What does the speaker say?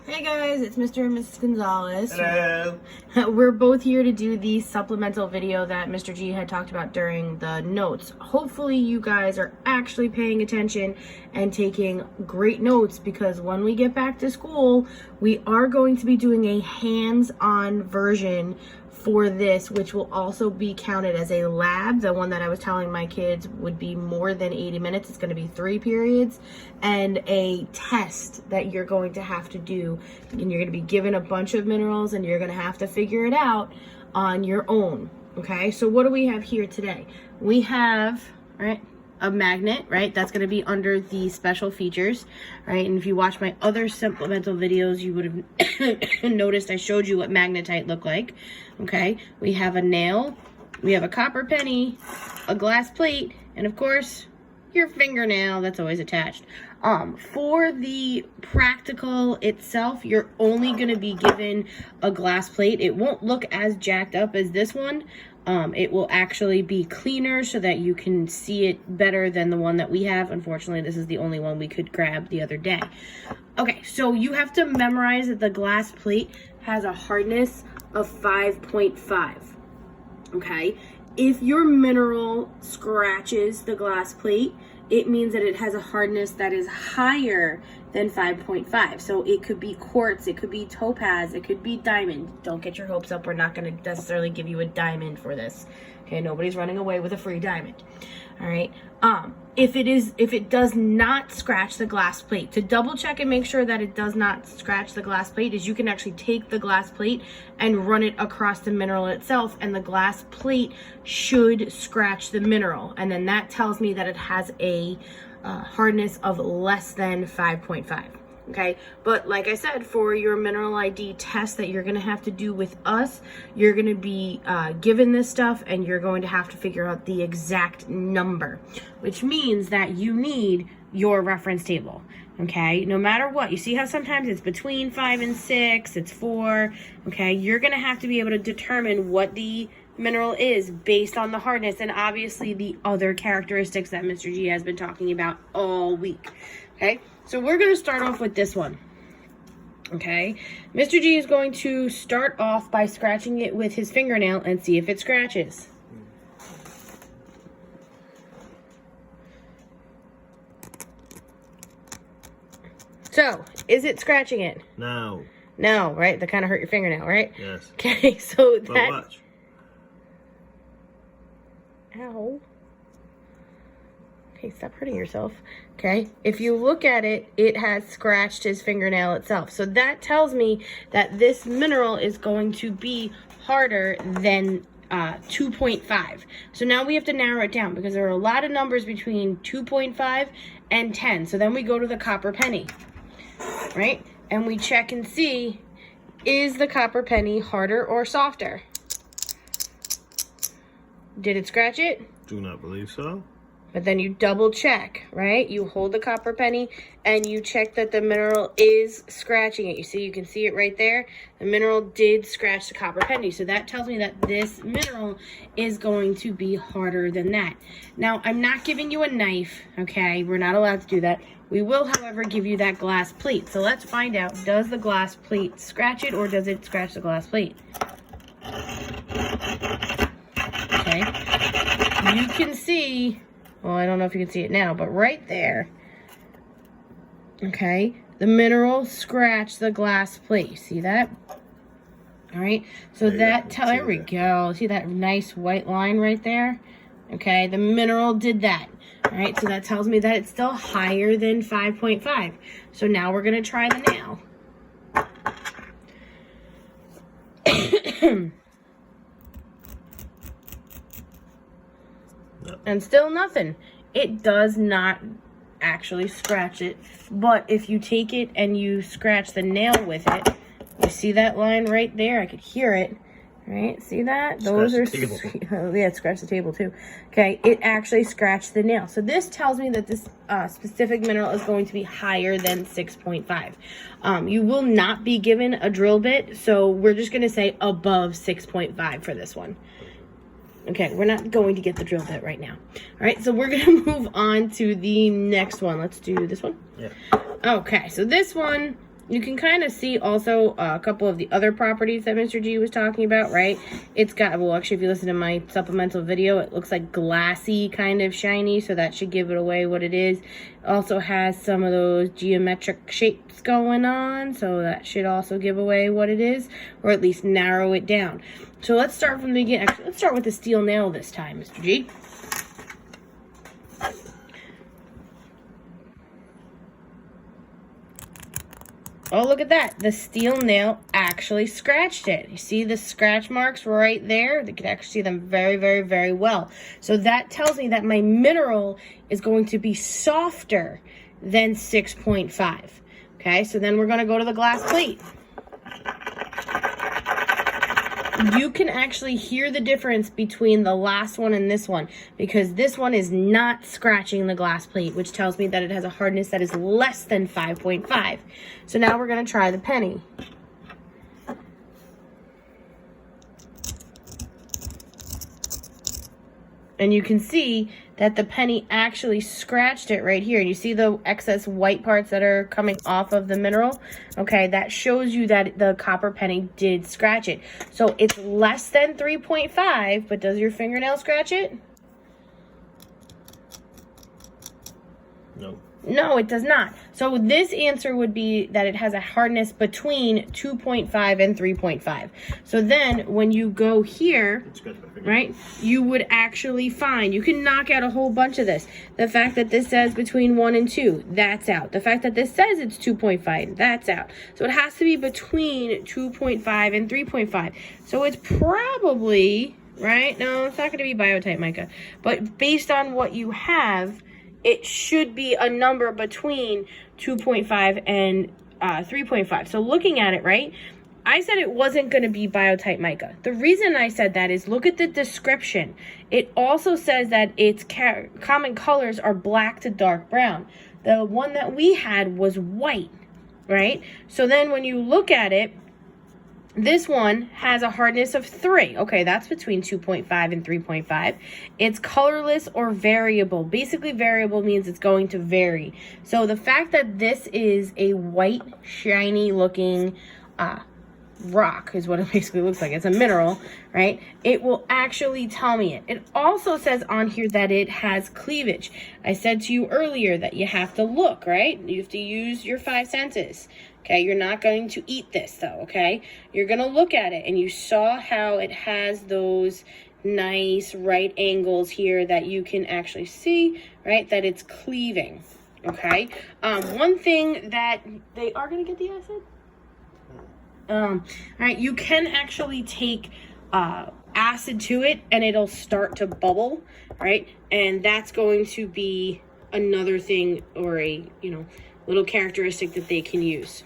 Hey guys, it's Mr. and Mrs. Gonzalez. Hello. We're both here to do the supplemental video that Mr. G had talked about during the notes. Hopefully you guys are actually paying attention and taking great notes, because when we get back to school, we are going to be doing a hands-on version for this, which will also be counted as a lab. The one that I was telling my kids would be more than 80 minutes. It's going to be 3 periods, and a test that you're going to have to do. And you're going to be given a bunch of minerals and you're going to have to figure it out on your own. Okay, so what do we have here today? We have, right, a magnet, right? That's going to be under the special features, right? And if you watch my other supplemental videos, you would have noticed I showed you what magnetite looked like. Okay, we have a nail, we have a copper penny, a glass plate, and of course, your fingernail that's always attached. For the practical itself, you're only going to be given a glass plate. It won't look as jacked up as this one. It will actually be cleaner so that you can see it better than the one that we have. Unfortunately, this is the only one we could grab the other day. Okay, so you have to memorize that the glass plate has a hardness of 5.5. Okay, if your mineral scratches the glass plate, it means that it has a hardness that is higher than 5.5. So it could be quartz, it could be topaz, it could be diamond. Don't get your hopes up. We're not going to necessarily give you a diamond for this. Okay, nobody's running away with a free diamond. All right. If it does not scratch the glass plate, to double check and make sure that it does not scratch the glass plate, is you can actually take the glass plate and run it across the mineral itself, and the glass plate should scratch the mineral, and then that tells me that it has a hardness of less than 5.5. Okay, but like I said, for your mineral ID test that you're going to have to do with us, you're going to be given this stuff and you're going to have to figure out the exact number, which means that you need your reference table. Okay, no matter what, you see how sometimes it's between 5 and 6, it's 4. Okay, you're going to have to be able to determine what the mineral is based on the hardness and obviously the other characteristics that Mr. G has been talking about all week. Okay, so we're going to start off with this one. Okay, Mr. G is going to start off by scratching it with his fingernail and see if it scratches. So, is it scratching it? No. No, right? That kind of hurt your fingernail, right? Yes. Okay, so that... But watch. Ow. Okay, stop hurting yourself. Okay, if you look at it, it has scratched his fingernail itself. So that tells me that this mineral is going to be harder than 2.5. So now we have to narrow it down because there are a lot of numbers between 2.5 and 10. So then we go to the copper penny, right? And we check and see, is the copper penny harder or softer? Did it scratch it? Do not believe so. But then you double check, right? You hold the copper penny and you check that the mineral is scratching it. You see, you can see it right there. The mineral did scratch the copper penny. So that tells me that this mineral is going to be harder than that. Now, I'm not giving you a knife, okay? We're not allowed to do that. We will, however, give you that glass plate. So let's find out, does the glass plate scratch it or does it scratch the glass plate? Okay. You can see... Well, I don't know if you can see it now, but right there, okay, the mineral scratched the glass plate. See that? All right, so there we go. See that nice white line right there? Okay, the mineral did that. All right, so that tells me that it's still higher than 5.5. So now we're going to try the nail. And still nothing. It does not actually scratch it. But if you take it and you scratch the nail with it, you see that line right there? I could hear it. Right? See that? Those are... Oh, yeah, scratch the table too. Okay, it actually scratched the nail. So this tells me that this specific mineral is going to be higher than 6.5. You will not be given a drill bit, so we're just going to say above 6.5 for this one. Okay, we're not going to get the drill bit right now. All right, so we're going to move on to the next one. Let's do this one. Yeah. Okay, so this one You can kind of see also a couple of the other properties that Mr. G was talking about, right? It's got, well, actually, if you listen to my supplemental video, it looks like glassy, kind of shiny, so that should give it away what it is. It also has some of those geometric shapes going on, so that should also give away what it is, or at least narrow it down. So let's start from the beginning. Actually, let's start with the steel nail this time, Mr. G. Oh, look at that. The steel nail actually scratched it. You see the scratch marks right there? You can actually see them very, very, very well. So that tells me that my mineral is going to be softer than 6.5. Okay, so then we're going to go to the glass plate. You can actually hear the difference between the last one and this one, because this one is not scratching the glass plate, which tells me that it has a hardness that is less than 5.5. So now we're going to try the penny. And you can see that the penny actually scratched it right here. And you see the excess white parts that are coming off of the mineral? Okay, that shows you that the copper penny did scratch it. So it's less than 3.5, but does your fingernail scratch it? No. No, it does not. So this answer would be that it has a hardness between 2.5 and 3.5. So then when you go here, right, you would actually find, you can knock out a whole bunch of this. The fact that this says between 1 and 2, that's out. The fact that this says it's 2.5, that's out. So it has to be between 2.5 and 3.5. So it's probably, right? No, it's not going to be biotite mica. But based on what you have, it should be a number between 2.5 and 3.5. So looking at it, right, I said it wasn't going to be biotite mica. The reason I said that is look at the description. It also says that its common colors are black to dark brown. The one that we had was white, right? So then when you look at it, this one has a hardness of 3. Okay, that's between 2.5 and 3.5. It's colorless or variable. Basically, variable means it's going to vary. So the fact that this is a white, shiny looking rock is what it basically looks like. It's a mineral, right? It will actually tell me it. It also says on here that it has cleavage. I said to you earlier that you have to look, right? You have to use your 5 senses. Okay, you're not going to eat this though, okay? You're going to look at it, and you saw how it has those nice right angles here that you can actually see, right? That it's cleaving, okay? One thing that they are going to get the acid? All right, you can actually take acid to it, and it'll start to bubble, right? And that's going to be another thing, or a, little characteristic that they can use.